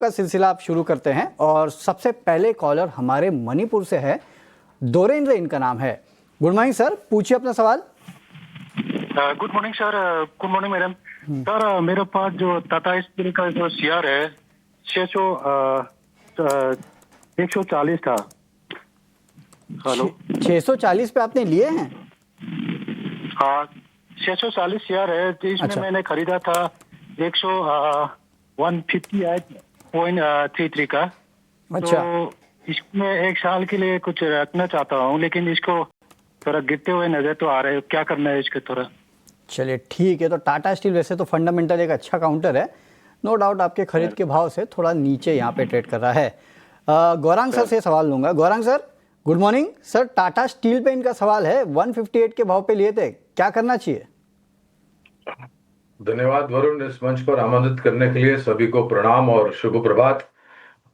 का सिलसिला आप शुरू करते हैं और सबसे पहले कॉलर हमारे मणिपुर से है, दोरेंद्र इनका नाम है। गुड मॉर्निंग सर, पूछिए अपना सवाल। Good morning sir. Good morning madam. Sir मेरे पास जो टाटा स्टील का जो शेयर है 140 था। हेलो, 640 पे आपने लिए हैं? हाँ 640 शेयर है, तो इसमें अच्छा। मैंने खरीदा था 158.33 का। अच्छा। तो इसमें एक साल के लिए कुछ रखना चाहता हूँ, लेकिन इसको थोड़ा गिरते हुए नजर तो आ रहे हो, क्या करना है इसके थोड़ा। चलिए ठीक है, तो टाटा स्टील वैसे तो फंडामेंटल एक अच्छा काउंटर है, नो डाउट आपके खरीद के भाव से थोड़ा नीचे यहाँ पे ट्रेड कर रहा है। गौरांग सर से सवाल लूंगा। Gaurang sir good morning sir, Tata steel पे इनका सवाल है, 158 के भाव पे लिए थे, क्या करना चाहिए? धन्यवाद वरुण, इस मंच पर आमंत्रित करने के लिए सभी को प्रणाम और शुभ प्रभात।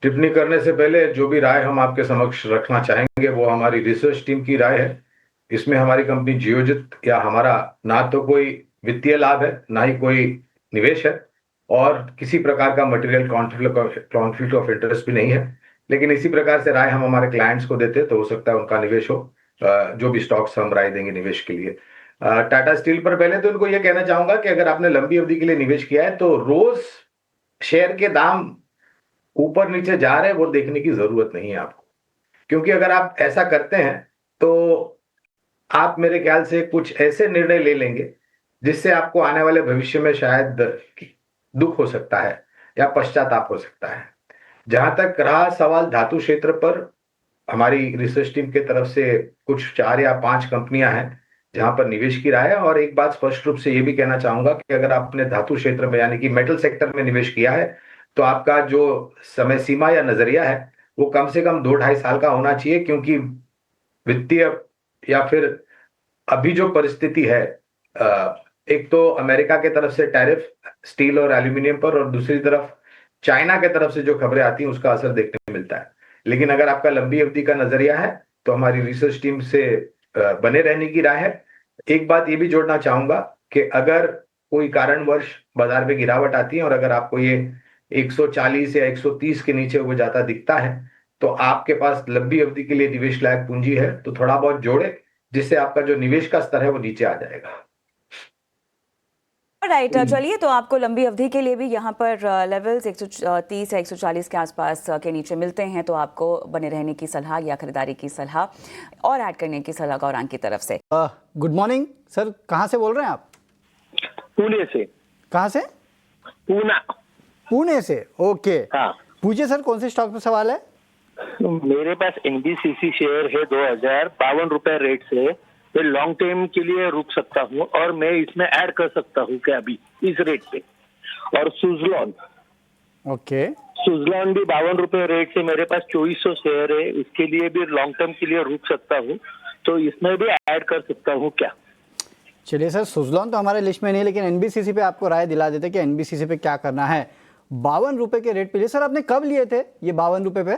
टिप्पणी करने से पहले जो भी राय हम आपके समक्ष रखना चाहेंगे वो हमारी रिसर्च टीम की राय है। इसमें हमारी कंपनी जियोजित या हमारा ना तो कोई वित्तीय लाभ है, ना ही कोई निवेश है, और किसी प्रकार का मटेरियल कॉन्फ्लिक्ट ऑफ इंटरेस्ट भी नहीं है। लेकिन इसी प्रकार से राय हम हमारे क्लाइंट्स को देते तो हो सकता है उनका निवेश हो, जो भी स्टॉक्स हम राय देंगे निवेश के लिए। टाटा स्टील पर पहले तो उनको यह कहना चाहूंगा कि अगर आपने लंबी अवधि के लिए निवेश किया है तो रोज शेयर के दाम ऊपर नीचे जा रहे हैं वो देखने की जरूरत नहीं है आपको, क्योंकि अगर आप ऐसा करते हैं तो आप मेरे ख्याल से कुछ ऐसे निर्णय ले लेंगे जिससे आपको आने वाले भविष्य में शायद दुख हो सकता है या पश्चाताप हो सकता है। जहां तक रहा सवाल धातु क्षेत्र पर, हमारी रिसर्च टीम के तरफ से कुछ 4 या 5 कंपनियां हैं जहां पर निवेश की राय है। और एक बात स्पष्ट रूप से ये भी कहना चाहूंगा कि अगर आपने धातु क्षेत्र में यानी कि मेटल सेक्टर में निवेश किया है तो आपका जो समय सीमा या नजरिया है वो कम से कम 2-2.5 साल का होना चाहिए, क्योंकि वित्तीय या फिर अभी जो परिस्थिति है, एक तो अमेरिका के तरफ से टैरिफ स्टील और एल्यूमिनियम पर, और दूसरी तरफ चाइना के तरफ से जो खबरें आती हैं उसका असर देखने को मिलता है। लेकिन अगर आपका लंबी अवधि का नजरिया है तो हमारी रिसर्च टीम से बने रहने की राय है। एक बात ये भी जोड़ना चाहूंगा कि अगर कोई कारणवश बाजार में गिरावट आती है और अगर आपको ये 140 या 130 के नीचे वो जाता दिखता है तो आपके पास लंबी अवधि के लिए निवेश लायक पूंजी है तो थोड़ा बहुत जोड़े, जिससे आपका जो निवेश का स्तर है वो नीचे आ जाएगा। राइट, चलिए, तो आपको लंबी अवधि के लिए भी यहाँ पर लेवल्स 130 या 140 के आसपास के नीचे मिलते हैं, तो आपको बने रहने की सलाह या खरीदारी की सलाह और ऐड करने की सलाह गौरांग की तरफ से। गुड मॉर्निंग सर, कहाँ से बोल रहे हैं आप? पुणे से। कहाँ से? पूना। पुणे से, ओके। हाँ, पूछिए सर, कौन से स्टॉक पे सवाल है? मेरे पास एनबीसीसी शेयर है 2052 रुपए रेट से, मैं लॉन्ग टर्म के लिए रुक सकता हूँ और मैं इसमें ऐड कर सकता हूँ क्या अभी इस रेट पे? और सुजलॉन, ओके, सुजलॉन भी 52 रुपए रेट से मेरे पास 2400 शेयर है, इसके लिए भी लॉन्ग टर्म के लिए रुक सकता हूँ, तो इसमें भी ऐड कर सकता हूँ क्या? चलिए सर, सुजलॉन तो हमारे लिस्ट में नहीं है, लेकिन एनबीसीसी पे आपको राय दिला देते कि एनबीसीसी पे क्या करना है। 52 रुपए के रेट पे लिए। सर आपने कब लिए थे ये 52 रुपए पे?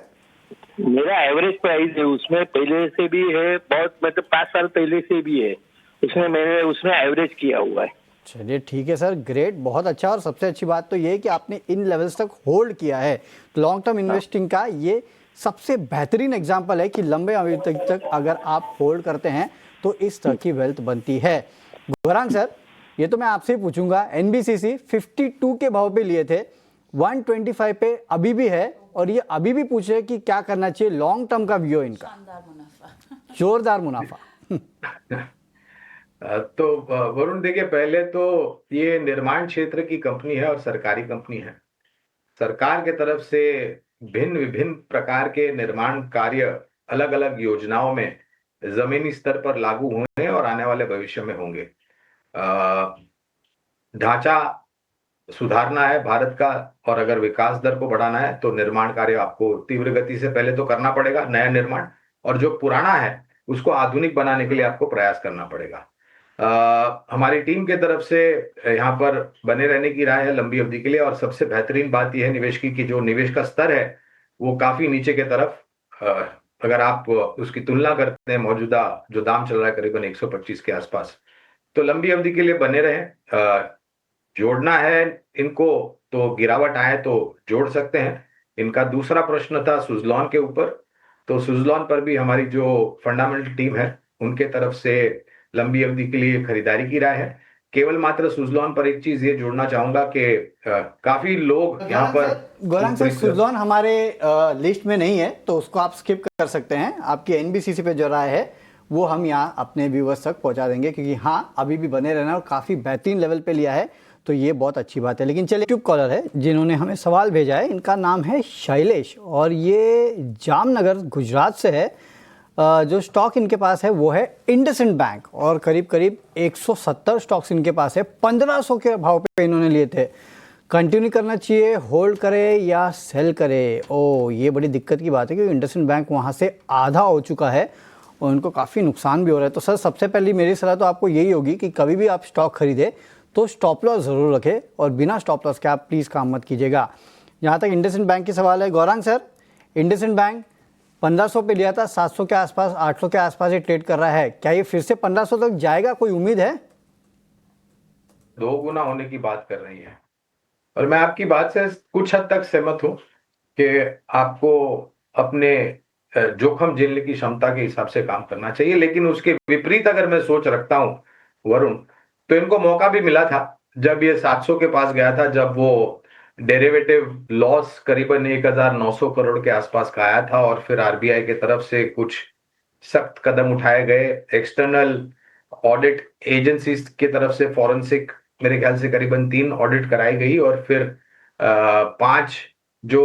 मेरा एवरेज प्राइस है, उसमें पहले से भी है, बहुत मतलब 5 साल पहले से भी है, मैंने उसमें एवरेज किया हुआ है। चलिए ठीक है सर, ग्रेट, बहुत अच्छा। और सबसे अच्छी बात तो ये है कि आपने इन लेवल्स तक होल्ड किया है। लॉन्ग टर्म इन्वेस्टिंग का ये सबसे बेहतरीन एग्जांपल है कि लंबे अवधि तक अगर आप होल्ड करते हैं तो इस तरह की वेल्थ बनती है। गौरांग सर, ये तो मैं आपसे ही पूछूंगा, एनबीसीसी 52 के भाव पे लिए थे, 125 पे अभी भी है, और ये अभी भी पूछ रहे कि क्या करना चाहिए, लॉन्ग टर्म का व्यू इनका। जोरदार मुनाफा। तो वरुण देखिए, पहले तो ये निर्माण क्षेत्र की कंपनी है और सरकारी कंपनी है। सरकार के तरफ से भिन्न विभिन्न प्रकार के निर्माण कार्य अलग अलग योजनाओं में जमीनी स्तर पर लागू हुए हैं और आने वाले भविष्य में होंगे। ढांचा सुधारना है भारत का, और अगर विकास दर को बढ़ाना है तो निर्माण कार्य आपको तीव्र गति से पहले तो करना पड़ेगा, नया निर्माण, और जो पुराना है उसको आधुनिक बनाने के लिए आपको प्रयास करना पड़ेगा। हमारी टीम के तरफ से यहाँ पर बने रहने की राय है लंबी अवधि के लिए। और सबसे बेहतरीन बात यह है निवेश की कि जो निवेश का स्तर है वो काफी नीचे के तरफ, अगर आप उसकी तुलना करते हैं मौजूदा जो दाम चल रहा है करीबन 125 के आसपास, तो लंबी अवधि के लिए बने रहे। जोड़ना है इनको तो गिरावट आए तो जोड़ सकते हैं, इनका दूसरा प्रश्न था सुजलॉन के ऊपर। तो सुजलॉन पर भी हमारी जो फंडामेंटल टीम है उनके तरफ से लंबी अवधि के लिए खरीदारी की राय है। केवल मात्र सुजलॉन पर एक चीज ये जोड़ना चाहूंगा कि काफी लोग यहाँ पर गौरांग सर, सुजलॉन हमारे लिस्ट में नहीं है तो उसको आप स्किप कर सकते हैं। आपकी एनबीसीसी पे जो राय है वो हम यहाँ अपने व्यूवर्स तक पहुंचा देंगे, क्योंकि हाँ अभी भी बने रहना और काफ़ी बेहतरीन लेवल पे लिया है, तो ये बहुत अच्छी बात है। लेकिन चलिए, ट्यूब कॉलर है जिन्होंने हमें सवाल भेजा है, इनका नाम है शैलेश और ये जामनगर गुजरात से है। जो स्टॉक इनके पास है वो है इंडसइंड बैंक और करीब करीब 170 स्टॉक्स इनके पास है। 1500 के भाव पे इन्होंने लिए थे। कंटिन्यू करना चाहिए, होल्ड करे या सेल करे? ओ, ये बड़ी दिक्कत की बात है क्योंकि इंडसइंड बैंक वहाँ से आधा हो चुका है और उनको काफ़ी नुकसान भी हो रहा है। तो सर, सबसे पहली मेरी सलाह तो आपको यही होगी कि कभी भी आप स्टॉक खरीदे तो स्टॉप लॉस ज़रूर रखें और बिना स्टॉप लॉस के आप प्लीज़ काम मत कीजिएगा। जहाँ तक इंडसइंड बैंक की सवाल है, गौरांग सर, इंडसइंड बैंक 1500 पे लिया था, 700 के आसपास, 800 के आसपास ये ट्रेड कर रहा है। क्या ये फिर से 1500 तक जाएगा? कोई उम्मीद है? 2 गुना होने की बात कर रही है और मैं आपकी बात से कुछ हद तक सहमत हूं कि आपको अपने जोखिम झेलने की क्षमता के हिसाब से काम करना चाहिए। लेकिन उसके विपरीत अगर मैं सोच रखता हूं वरुण, तो इनको मौका भी मिला था जब ये 700 के पास गया था, जब वो डेरिवेटिव लॉस करीबन 1900 करोड़ के आसपास का आया था और फिर आरबीआई के तरफ से कुछ सख्त कदम उठाए गए। एक्सटर्नल ऑडिट एजेंसीज की तरफ से फॉरेंसिक मेरे ख्याल से करीबन 3 ऑडिट कराई गई और फिर 5 जो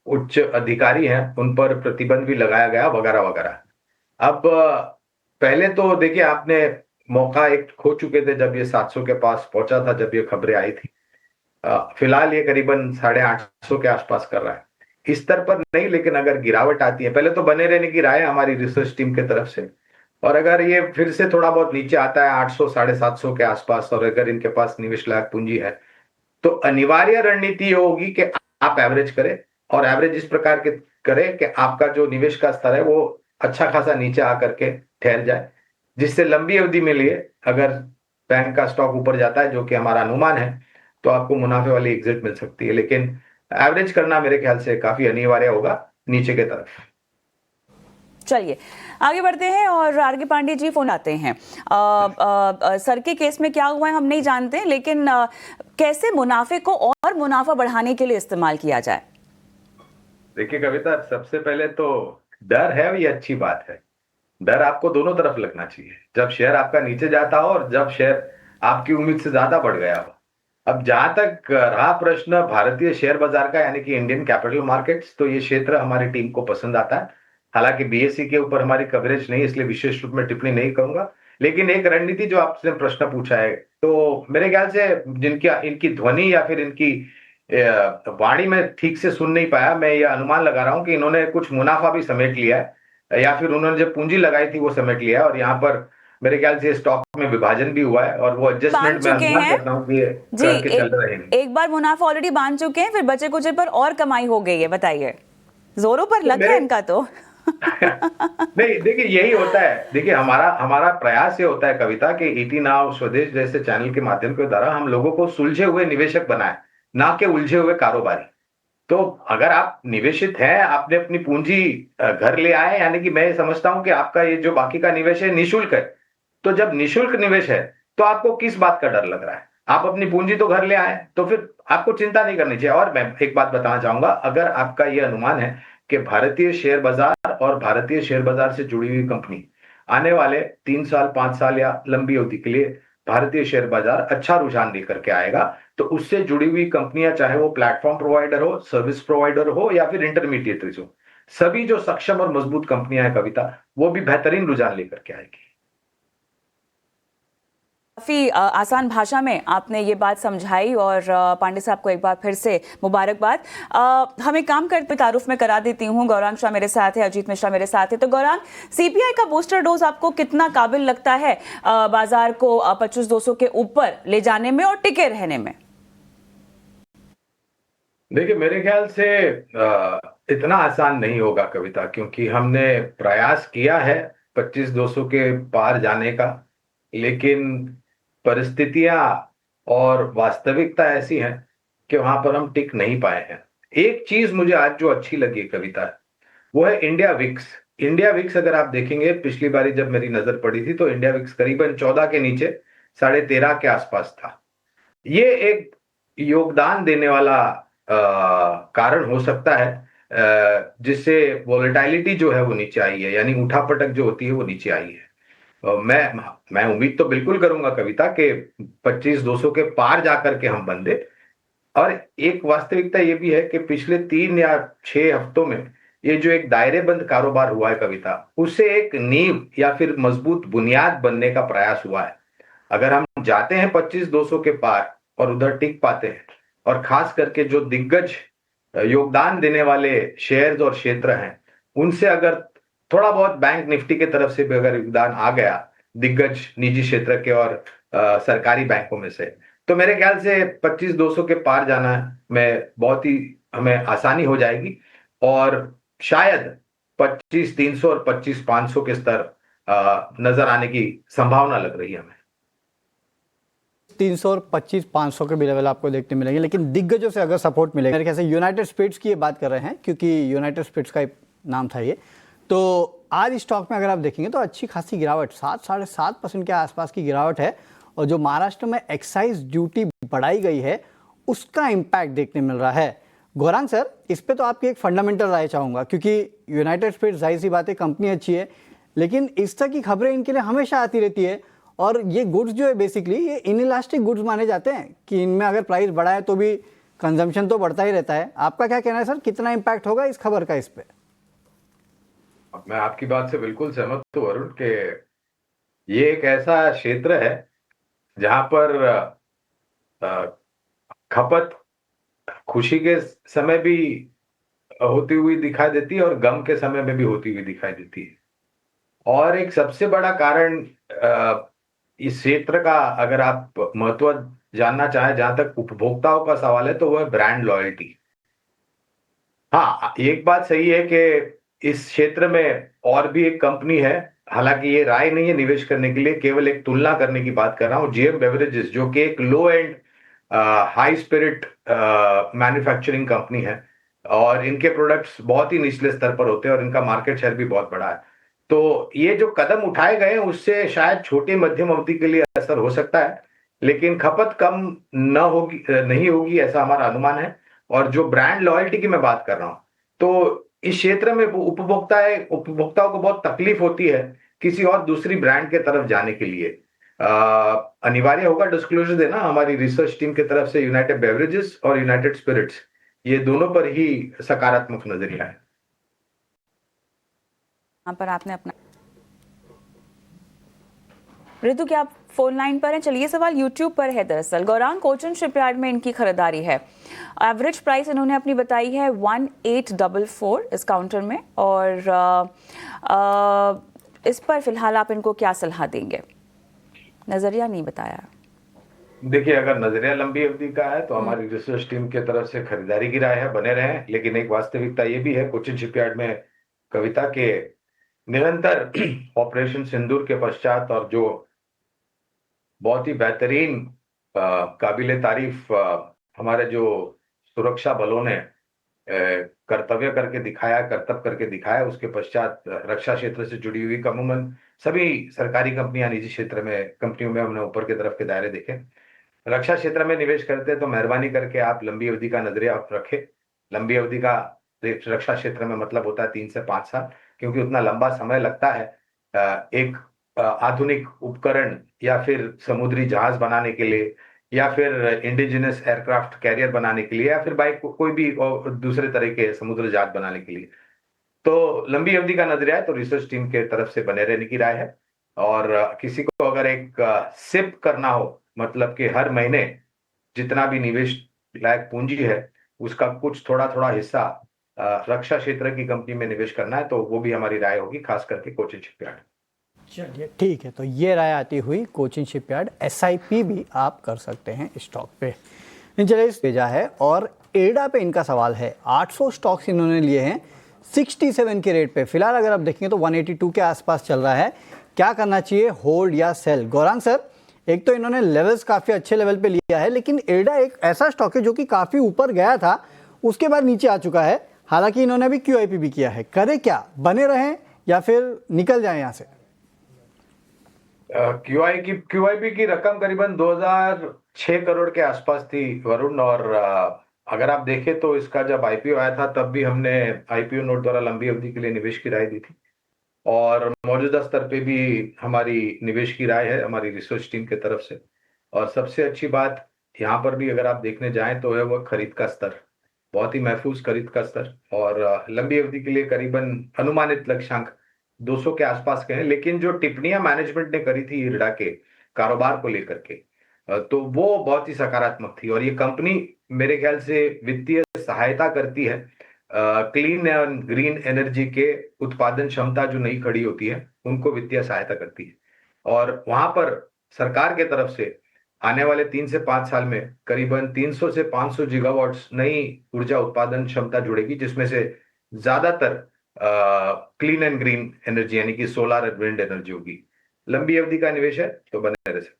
उच्च अधिकारी हैं उन पर प्रतिबंध भी लगाया गया वगैरह वगैरह। अब पहले तो देखिए, आपने मौका एक खो चुके थे जब ये 700 के पास पहुंचा था, जब ये खबरें आई थी। फिलहाल ये करीबन 850 के आसपास कर रहा है। इस स्तर पर नहीं, लेकिन अगर गिरावट आती है, पहले तो बने रहने की राय है हमारी रिसर्च टीम की तरफ से, और अगर ये फिर से थोड़ा बहुत नीचे आता है 800 750 के आसपास और अगर इनके पास निवेश लायक पूंजी है, तो अनिवार्य रणनीति ये होगी कि आप एवरेज करें और एवरेज इस प्रकार के करें कि आपका जो निवेश का स्तर है वो अच्छा खासा नीचे आकर के ठहर जाए, जिससे लंबी अवधि में लिए अगर बैंक का स्टॉक ऊपर जाता है, जो कि हमारा अनुमान है, तो आपको मुनाफे वाली एग्जिट मिल सकती है। लेकिन एवरेज करना मेरे ख्याल से काफी अनिवार्य होगा नीचे की तरफ। चलिए आगे बढ़ते हैं और आरके पांडे जी फोन आते हैं। सर के केस में क्या हुआ है हम नहीं जानते, लेकिन कैसे मुनाफे को और मुनाफा बढ़ाने के लिए इस्तेमाल किया जाए? देखिए कविता, सबसे पहले तो डर है, ये अच्छी बात है। डर आपको दोनों तरफ लगना चाहिए, जब शेयर आपका नीचे जाता हो और जब शेयर आपकी उम्मीद से ज्यादा बढ़ गया हो। अब जहां तक रहा प्रश्न भारतीय शेयर बाजार का, यानी कि इंडियन कैपिटल मार्केट्स, तो ये क्षेत्र हमारी टीम को पसंद आता है। हालांकि बीएसई के ऊपर हमारी कवरेज नहीं, इसलिए विशेष रूप में टिप्पणी नहीं करूंगा। लेकिन एक रणनीति जो आपने प्रश्न पूछा है, तो मेरे ख्याल से जिनकी इनकी ध्वनि या फिर इनकी वाणी में ठीक से सुन नहीं पाया, मैं ये अनुमान लगा रहा हूं कि इन्होंने कुछ मुनाफा भी समेट लिया है या फिर उन्होंने जो पूंजी लगाई थी वो समेट लिया है और यहाँ पर मेरे ख्याल से स्टॉक में विभाजन भी हुआ है और वो एडजस्टमेंट में अनुमान करता हूं कि जी करके चल रहे हैं। एक बार मुनाफा ऑलरेडी बांध चुके हैं, फिर बचे कुछ पर और कमाई हो गई है। बताइए, जोरों पर लग गया इनका तो। नहीं, देखिए यही होता है। देखिए हमारा प्रयास ये होता है कविता कि ईटी नाउ स्वदेश जैसे चैनल के माध्यम के द्वारा हम लोगों को सुलझे हुए निवेशक बनाए, ना कि उलझे हुए कारोबारी। तो अगर आप निवेशित हैं, आपने अपनी पूंजी घर ले आए, यानी कि मैं समझता हूं कि आपका ये जो बाकी का निवेश है निःशुल्क है। तो जब निःशुल्क निवेश है तो आपको किस बात का डर लग रहा है? आप अपनी पूंजी तो घर ले आए, तो फिर आपको चिंता नहीं करनी चाहिए। और मैं एक बात बताना चाहूंगा, अगर आपका ये अनुमान है कि भारतीय शेयर बाजार और भारतीय शेयर बाजार से जुड़ी हुई कंपनी आने वाले 3 साल 5 साल या लंबी अवधि के लिए भारतीय शेयर बाजार अच्छा रुझान लेकर के आएगा, तो उससे जुड़ी हुई कंपनियां, चाहे वो प्लेटफॉर्म प्रोवाइडर हो, सर्विस प्रोवाइडर हो या फिर इंटरमीडिएटरीज हो, सभी जो सक्षम और मजबूत कंपनियां हैं कविता, वो भी बेहतरीन रुझान लेकर के आएगी। काफी आसान भाषा में आपने ये बात समझाई और पांडे साहब को एक बार फिर से मुबारकबाद। हमें काम करते तारुफ में करा देती हूँ। गौरांग शाह मेरे साथ है, अजीत मिश्रा मेरे साथ है। तो गौरांग, सीपीआई का बूस्टर डोज आपको कितना काबिल लगता है बाजार को 25,200 के ऊपर ले जाने में और टिके रहने में? देखिए मेरे ख्याल से इतना आसान नहीं होगा कविता, क्योंकि हमने प्रयास किया है 25,200 के पार जाने का, लेकिन परिस्थितियां और वास्तविकता ऐसी है कि वहां पर हम टिक नहीं पाए हैं। एक चीज मुझे आज जो अच्छी लगी कविता, वो है इंडिया विक्स। इंडिया विक्स अगर आप देखेंगे, पिछली बारी जब मेरी नजर पड़ी थी तो इंडिया विक्स करीबन 14 के नीचे 13.5 के आसपास था। ये एक योगदान देने वाला कारण हो सकता है, जिससे वोलेटिलिटी जो है वो नीचे आई है, यानी उठापटक जो होती है वो नीचे आई है। मैं उम्मीद तो बिल्कुल करूंगा कविता के 25-200 के पार जाकर के हम बंदे। और एक वास्तविकता ये भी है कि पिछले 3 या 6 हफ्तों में ये जो एक दायरेबंद कारोबार हुआ है कविता, उससे एक नींव या फिर मजबूत बुनियाद बनने का प्रयास हुआ है। अगर हम जाते हैं 25-200 के पार और उधर टिक पाते हैं, और खास करके जो दिग्गज योगदान देने वाले शेयर्स और क्षेत्र हैं, उनसे अगर थोड़ा बहुत बैंक निफ्टी के तरफ से भी अगर योगदान आ गया दिग्गज निजी क्षेत्र के और सरकारी बैंकों में से, तो मेरे ख्याल से 25-200 के पार जाना में बहुत ही हमें आसानी हो जाएगी। और शायद 25-300 और 25-500 के स्तर नजर आने की संभावना लग रही है हमें। 300 और 25-500 के भी लेवल आपको देखने मिलेंगे, लेकिन दिग्गजों से अगर सपोर्ट मिलेगा, मेरे ख्याल से यूनाइटेड स्पिरिट्स की ये बात कर रहे हैं, क्योंकि यूनाइटेड स्पिरिट्स का नाम था ये। तो आज स्टॉक में अगर आप देखेंगे तो अच्छी खासी गिरावट, 7-7.5% के आसपास की गिरावट है। और जो महाराष्ट्र में एक्साइज ड्यूटी बढ़ाई गई है, उसका इम्पैक्ट देखने मिल रहा है। गौरांग सर, इस पे तो आपकी एक फंडामेंटल राय चाहूँगा, क्योंकि यूनाइटेड स्पिरिट्स जाहिर सी बात है कंपनी अच्छी है, लेकिन इस तरह की खबरें इनके लिए हमेशा आती रहती है। और ये गुड्स जो है बेसिकली ये इनइलास्टिक गुड्स माने जाते हैं कि इनमें अगर प्राइस बढ़ा है तो भी कंजम्पशन तो बढ़ता ही रहता है। आपका क्या कहना है सर, कितना इम्पैक्ट होगा इस खबर का इस पे? मैं आपकी बात से बिल्कुल सहमत हूँ वरुण, के ये एक ऐसा क्षेत्र है जहां पर खपत खुशी के समय भी होती हुई दिखाई देती है और गम के समय में भी होती हुई दिखाई देती है। और एक सबसे बड़ा कारण इस क्षेत्र का, अगर आप महत्व जानना चाहें, जहां तक उपभोक्ताओं का सवाल है, तो वो है ब्रांड लॉयल्टी। हाँ, एक बात सही है कि इस क्षेत्र में और भी एक कंपनी है, हालांकि ये राय नहीं है निवेश करने के लिए, केवल एक तुलना करने की बात कर रहा हूँ, जीएम बेवरेजेस, जो कि एक low and high spirit manufacturing company है, और इनके प्रोडक्ट्स बहुत ही निचले स्तर पर होते हैं और इनका मार्केट शेयर भी बहुत बड़ा है। तो ये जो कदम उठाए गए हैं उससे शायद छोटी मध्यम अवधि के लिए असर हो सकता है, लेकिन खपत कम नहीं होगी ऐसा हमारा अनुमान है। और जो ब्रांड लॉयल्टी की मैं बात कर रहा हूं, तो इस क्षेत्र में उपभोक्ताओं को बहुत तकलीफ होती है किसी और दूसरी ब्रांड के तरफ जाने के लिए। अनिवार्य होगा डिस्क्लोजर देना हमारी रिसर्च टीम की तरफ से। यूनाइटेड बेवरेजेस और यूनाइटेड स्पिरिट्स, ये दोनों पर ही सकारात्मक नजरिया है। यहाँ पर आपने अपना ऋतु, क्या आप फोन लाइन पर हैं? चलिए, सवाल यूट्यूब पर है दरअसल। गौरांग, कोचिन शिपयार्ड में इनकी खरीदारी है। एवरेज प्राइस इन्होंने अपनी बताई है 1844 इस काउंटर में, और इस पर फिलहाल आप इनको क्या सलाह देंगे? नजरिया नहीं बताया। देखिए, अगर नजरिया लंबी अवधि का है तो हमारी रिसर्च टीम की तरफ से खरीदारी की राय है, बने रहें। लेकिन एक वास्तविकता ये भी है, कोचिन शिपयार्ड में कविता के निरंतर ऑपरेशन सिंदूर के पश्चात और जो बहुत ही बेहतरीन काबिले तारीफ हमारे जो सुरक्षा बलों ने कर्तव्य करके दिखाया, उसके पश्चात रक्षा क्षेत्र से जुड़ी हुई अमूमन सभी सरकारी कंपनियां, निजी क्षेत्र में कंपनियों में हमने ऊपर की तरफ के दायरे देखे। रक्षा क्षेत्र में निवेश करते हैं तो मेहरबानी करके आप लंबी अवधि का नजरिया रखें। लंबी अवधि का रक्षा क्षेत्र में मतलब होता है 3 से 5 साल, क्योंकि उतना लंबा समय लगता है एक आधुनिक उपकरण या फिर समुद्री जहाज बनाने के लिए, या फिर इंडिजिनस एयरक्राफ्ट कैरियर बनाने के लिए, या फिर बाइक कोई भी दूसरे तरह के समुद्र जहाज बनाने के लिए। तो लंबी अवधि का नजरिया है तो रिसर्च टीम के तरफ से बने रहने की राय है। और किसी को अगर एक सिप करना हो, मतलब कि हर महीने जितना भी निवेश लायक पूंजी है उसका कुछ थोड़ा हिस्सा रक्षा क्षेत्र की कंपनी में निवेश करना है, तो वो भी हमारी राय होगी, खास करके कोचिन शिपयार्ड। चलिए ठीक है, तो ये राय आती हुई कोचिन शिपयार्ड। SIP भी आप कर सकते हैं स्टॉक पे। चलिए, भेजा है और एडा पे इनका सवाल है। 800 स्टॉक्स इन्होंने लिए हैं 67 के रेट पे। फिलहाल अगर आप देखेंगे तो 182 के आसपास चल रहा है। क्या करना चाहिए, होल्ड या सेल? गौरांग सर, एक तो इन्होंने लेवल्स काफ़ी अच्छे लेवल पे लिया है, लेकिन एडा एक ऐसा स्टॉक है जो कि काफ़ी ऊपर गया था उसके बाद नीचे आ चुका है। हालांकि इन्होंने अभी QIP भी किया है, करें क्या, बने रहें या फिर निकल जाएं यहाँ से? QIP की रकम करीबन 2006 करोड़ के आसपास थी वरुण, और अगर आप देखें तो इसका जब IPO आया था तब भी हमने IPO नोट द्वारा लंबी अवधि के लिए निवेश की राय दी थी, और मौजूदा स्तर पे भी हमारी निवेश की राय है हमारी रिसर्च टीम की तरफ से। और सबसे अच्छी बात यहाँ पर भी अगर आप देखने जाएं तो है वह खरीद का स्तर, बहुत ही महफूज खरीद का स्तर, और लंबी अवधि के लिए करीबन अनुमानित लक्ष्यांक 200 के आसपास के हैं। लेकिन जो टिप्पणियां मैनेजमेंट ने करी थी इरडा के कारोबार को लेकर के, तो वो बहुत ही सकारात्मक थी। और ये कंपनी मेरे ख्याल से वित्तीय सहायता करती है क्लीन एंड ग्रीन एनर्जी के उत्पादन क्षमता जो नई खड़ी होती है उनको वित्तीय सहायता करती है, और वहां पर सरकार के तरफ से आने वाले 3 से 5 साल में करीबन 300 से 500 गीगावाट्स नई ऊर्जा उत्पादन क्षमता जुड़ेगी, जिसमें से ज्यादातर क्लीन एंड ग्रीन एनर्जी यानी कि सोलर और विंड एनर्जी होगी। लंबी अवधि का निवेश है तो बने रह सकते हैं।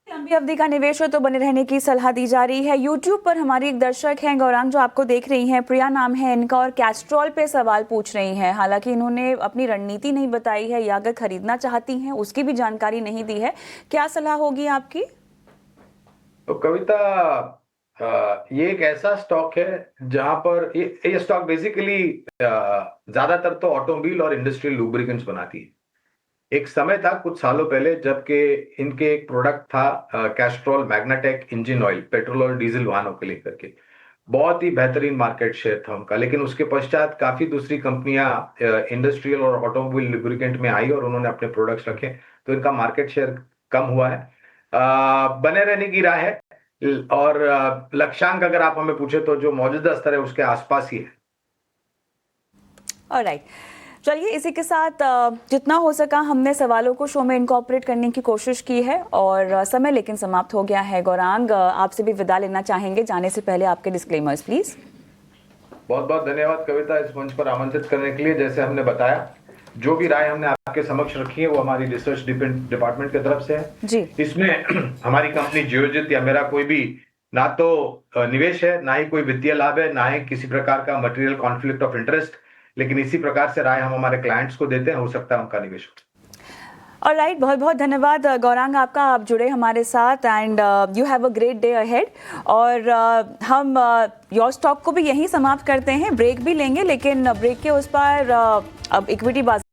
लंबी अवधि का निवेश है तो बने रहने की सलाह दी जा रही है। YouTube पर हमारी एक दर्शक हैं गौरांग, जो आपको देख रही हैं, प्रिया नाम है इनका, और कैस्ट्रॉल पे सवाल पूछ रही हैं। हालांकि इन्होंने अपनी रणनीति नहीं बताई है या अगर खरीदना चाहती हैं उसकी भी जानकारी नहीं दी है। क्या सलाह होगी आपकी? तो कविता, ये एक ऐसा स्टॉक है जहां पर ये स्टॉक बेसिकली ज्यादातर तो ऑटोमोबाइल और इंडस्ट्रियल लुब्रिकेंट्स बनाती है। एक समय था कुछ सालों पहले जबकि इनके एक प्रोडक्ट था कैस्ट्रॉल मैग्नाटेक इंजन ऑयल, पेट्रोल और डीजल वाहनों के लेकर के, बहुत ही बेहतरीन मार्केट शेयर था उनका। लेकिन उसके पश्चात काफी दूसरी कंपनियां इंडस्ट्रियल और ऑटोमोबाइल लुब्रिकेंट में आई और उन्होंने अपने प्रोडक्ट्स रखे, तो इनका मार्केट शेयर कम हुआ है। बने रहने की राय है, और लक्ष्यांक अगर आप हमें पूछे तो जो मौजूदा स्तर है उसके आसपास ही है। ऑलराइट, चलिए इसी के साथ जितना हो सका हमने सवालों को शो में इनकॉर्पोरेट करने की कोशिश की है, और समय लेकिन समाप्त हो गया है। गौरांग, आपसे भी विदा लेना चाहेंगे, जाने से पहले आपके डिस्क्लेमर्स प्लीज। बहुत बहुत धन्यवाद कविता, इस मंच पर आमंत्रित करने के लिए। जैसे हमने बताया, जो भी राय हमने आपके समक्ष रखी है वो हमारी रिसर्च डिपार्टमेंट की तरफ से है जी। इसमें हमारी कंपनी जियोजित या मेरा कोई भी ना तो निवेश है, ना ही कोई वित्तीय लाभ है, ना ही किसी प्रकार का मटेरियल कॉन्फ्लिक्ट ऑफ इंटरेस्ट, लेकिन इसी प्रकार से राय हम हमारे क्लाइंट्स को देते हैं, हो सकता है उनका निवेश हो। ऑलराइट, बहुत बहुत धन्यवाद गौरांग आपका, आप जुड़े हमारे साथ, and you have a great day ahead. और हम योर स्टॉक को भी यहीं समाप्त करते हैं, ब्रेक भी लेंगे, लेकिन ब्रेक के उस पर अब इक्विटी बाजार